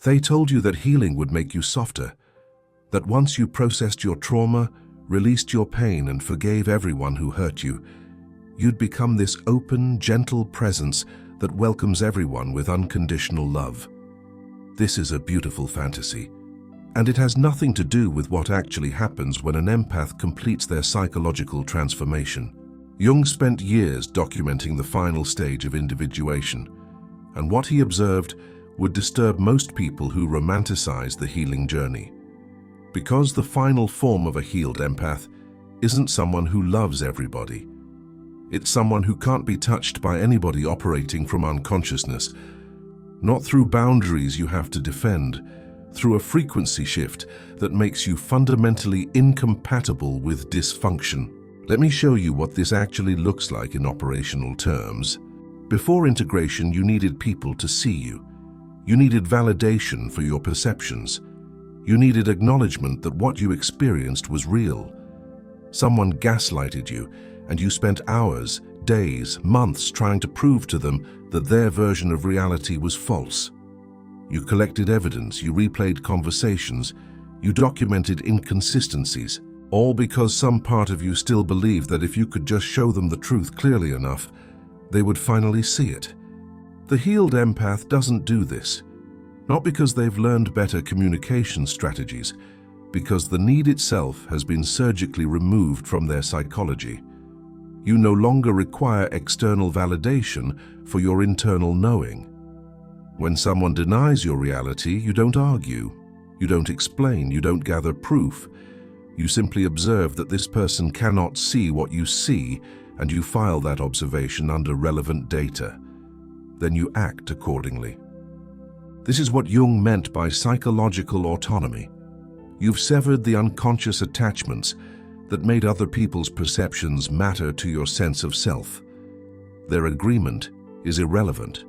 They told you that healing would make you softer, that once you processed your trauma, released your pain, and forgave everyone who hurt you, you'd become this open, gentle presence that welcomes everyone with unconditional love. This is a beautiful fantasy, and it has nothing to do with what actually happens when an empath completes their psychological transformation. Jung spent years documenting the final stage of individuation, and what he observed would disturb most people who romanticize the healing journey. Because the final form of a healed empath isn't someone who loves everybody. It's someone who can't be touched by anybody operating from unconsciousness, not through boundaries you have to defend, through a frequency shift that makes you fundamentally incompatible with dysfunction. Let me show you what this actually looks like in operational terms. Before integration, you needed people to see you. You needed validation for your perceptions. You needed acknowledgement that what you experienced was real. Someone gaslighted you, and you spent hours, days, months trying to prove to them that their version of reality was false. You collected evidence, you replayed conversations, you documented inconsistencies, all because some part of you still believed that if you could just show them the truth clearly enough, they would finally see it. The healed empath doesn't do this, not because they've learned better communication strategies, because the need itself has been surgically removed from their psychology. You no longer require external validation for your internal knowing. When someone denies your reality, you don't argue, you don't explain, you don't gather proof. You simply observe that this person cannot see what you see, and you file that observation under relevant data. Then you act accordingly. This is what Jung meant by psychological autonomy. You've severed the unconscious attachments that made other people's perceptions matter to your sense of self. Their agreement is irrelevant.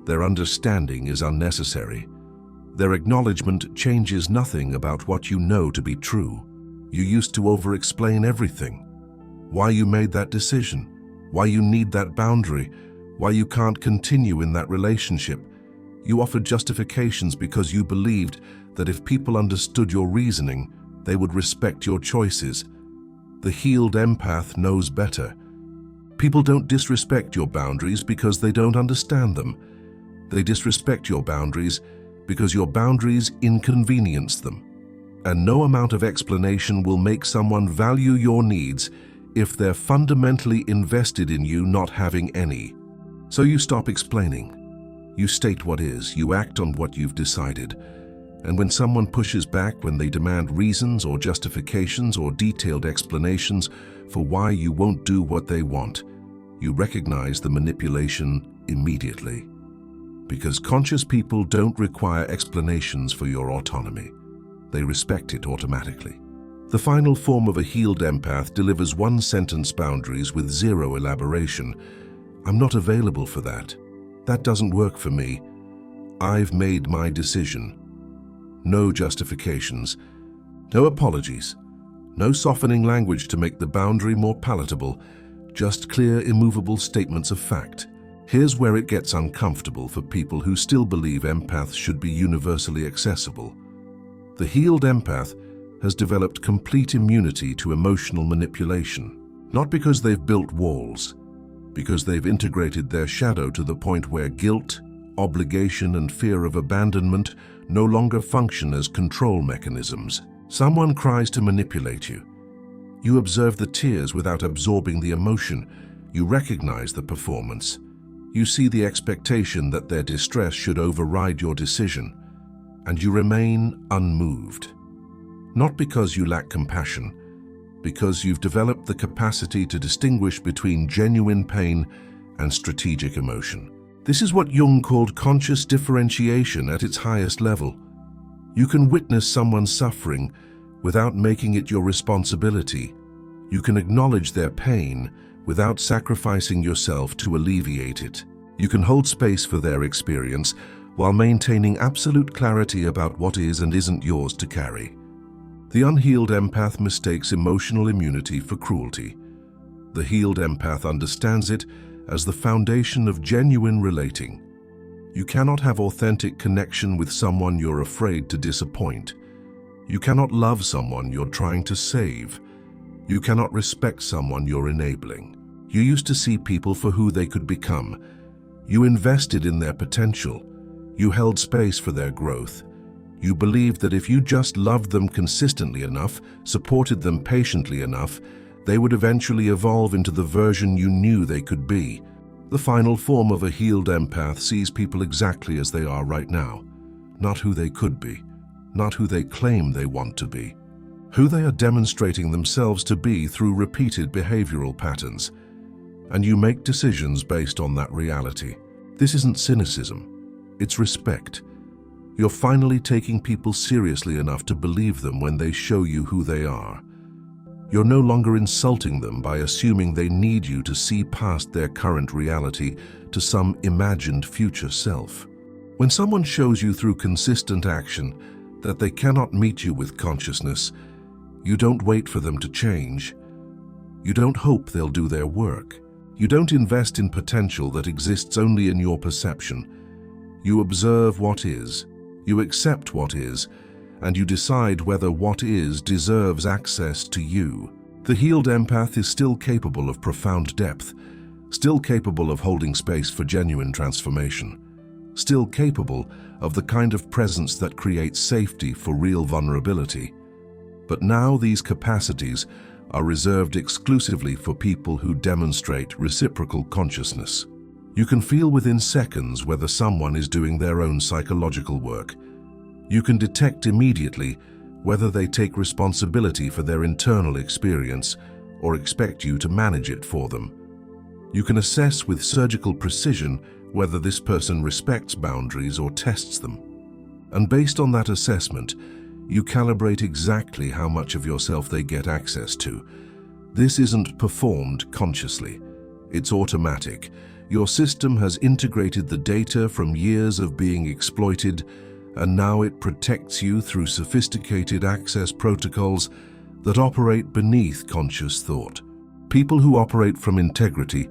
Their understanding is unnecessary. Their acknowledgement changes nothing about what you know to be true. You used to over-explain everything. Why you made that decision, why you need that boundary, why you can't continue in that relationship. You offered justifications because you believed that if people understood your reasoning, they would respect your choices. The healed empath knows better. People don't disrespect your boundaries because they don't understand them. They disrespect your boundaries because your boundaries inconvenience them. And no amount of explanation will make someone value your needs if they're fundamentally invested in you not having any. So you stop explaining. You state what is, you act on what you've decided. And when someone pushes back, when they demand reasons or justifications or detailed explanations for why you won't do what they want, you recognize the manipulation immediately. Because conscious people don't require explanations for your autonomy. They respect it automatically. The final form of a healed empath delivers one-sentence boundaries with zero elaboration. I'm not available for that. That doesn't work for me. I've made my decision. No justifications, no apologies, no softening language to make the boundary more palatable, just clear, immovable statements of fact. Here's where it gets uncomfortable for people who still believe empaths should be universally accessible. The healed empath has developed complete immunity to emotional manipulation, not because they've built walls, because they've integrated their shadow to the point where guilt, obligation, and fear of abandonment no longer function as control mechanisms. Someone cries to manipulate you. You observe the tears without absorbing the emotion. You recognize the performance. You see the expectation that their distress should override your decision, and you remain unmoved. Not because you lack compassion, because you've developed the capacity to distinguish between genuine pain and strategic emotion. This is what Jung called conscious differentiation at its highest level. You can witness someone's suffering without making it your responsibility. You can acknowledge their pain without sacrificing yourself to alleviate it. You can hold space for their experience while maintaining absolute clarity about what is and isn't yours to carry. The unhealed empath mistakes emotional immunity for cruelty. The healed empath understands it as the foundation of genuine relating. You cannot have authentic connection with someone you're afraid to disappoint. You cannot love someone you're trying to save. You cannot respect someone you're enabling. You used to see people for who they could become. You invested in their potential. You held space for their growth. You believed that if you just loved them consistently enough, supported them patiently enough, they would eventually evolve into the version you knew they could be. The final form of a healed empath sees people exactly as they are right now, not who they could be, not who they claim they want to be, who they are demonstrating themselves to be through repeated behavioral patterns. And you make decisions based on that reality. This isn't cynicism, it's respect. You're finally taking people seriously enough to believe them when they show you who they are. You're no longer insulting them by assuming they need you to see past their current reality to some imagined future self. When someone shows you through consistent action that they cannot meet you with consciousness, you don't wait for them to change. You don't hope they'll do their work. You don't invest in potential that exists only in your perception. You observe what is, you accept what is, and you decide whether what is deserves access to you. The healed empath is still capable of profound depth, still capable of holding space for genuine transformation, still capable of the kind of presence that creates safety for real vulnerability. But now these capacities are reserved exclusively for people who demonstrate reciprocal consciousness. You can feel within seconds whether someone is doing their own psychological work. You can detect immediately whether they take responsibility for their internal experience or expect you to manage it for them. You can assess with surgical precision whether this person respects boundaries or tests them. And based on that assessment, you calibrate exactly how much of yourself they get access to. This isn't performed consciously. It's automatic. Your system has integrated the data from years of being exploited, and now it protects you through sophisticated access protocols that operate beneath conscious thought. People who operate from integrity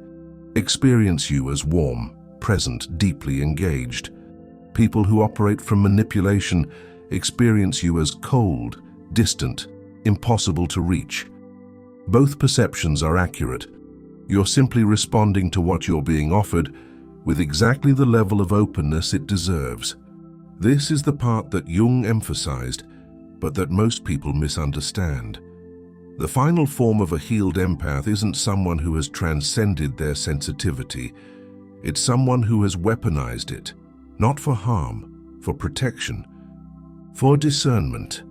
experience you as warm, present, deeply engaged. People who operate from manipulation experience you as cold, distant, impossible to reach. Both perceptions are accurate. You're simply responding to what you're being offered with exactly the level of openness it deserves. This is the part that Jung emphasized, but that most people misunderstand. The final form of a healed empath isn't someone who has transcended their sensitivity. It's someone who has weaponized it, not for harm, for protection, for discernment,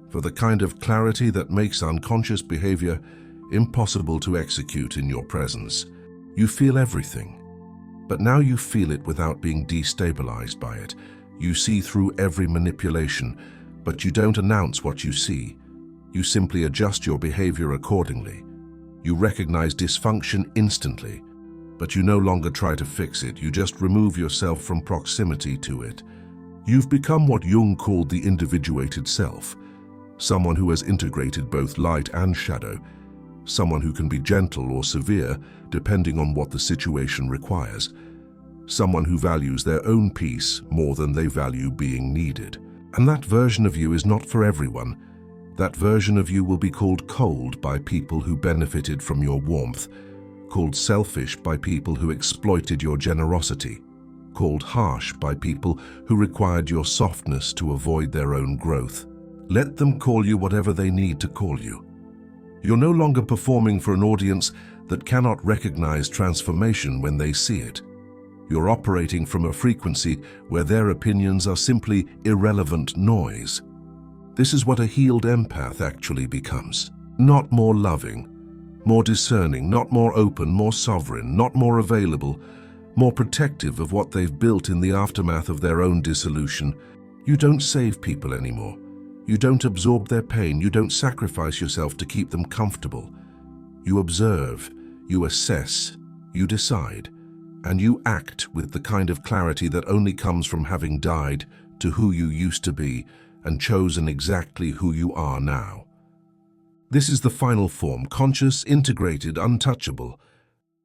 for the kind of clarity that makes unconscious behavior impossible to execute in your presence. You feel everything, but now you feel it without being destabilized by it. You see through every manipulation, but you don't announce what you see. You simply adjust your behavior accordingly. You recognize dysfunction instantly, but you no longer try to fix it. You just remove yourself from proximity to it. You've become what Jung called the individuated self, someone who has integrated both light and shadow, someone who can be gentle or severe depending on what the situation requires, someone who values their own peace more than they value being needed. And that version of you is not for everyone. That version of you will be called cold by people who benefited from your warmth, called selfish by people who exploited your generosity, called harsh by people who required your softness to avoid their own growth. Let them call you whatever they need to call you. You're no longer performing for an audience that cannot recognize transformation when they see it. You're operating from a frequency where their opinions are simply irrelevant noise. This is what a healed empath actually becomes. Not more loving, more discerning, not more open, more sovereign, not more available, more protective of what they've built in the aftermath of their own dissolution. You don't save people anymore. You don't absorb their pain. You don't sacrifice yourself to keep them comfortable. You observe, you assess, you decide, and you act with the kind of clarity that only comes from having died to who you used to be and chosen exactly who you are now. This is the final form, conscious, integrated, untouchable.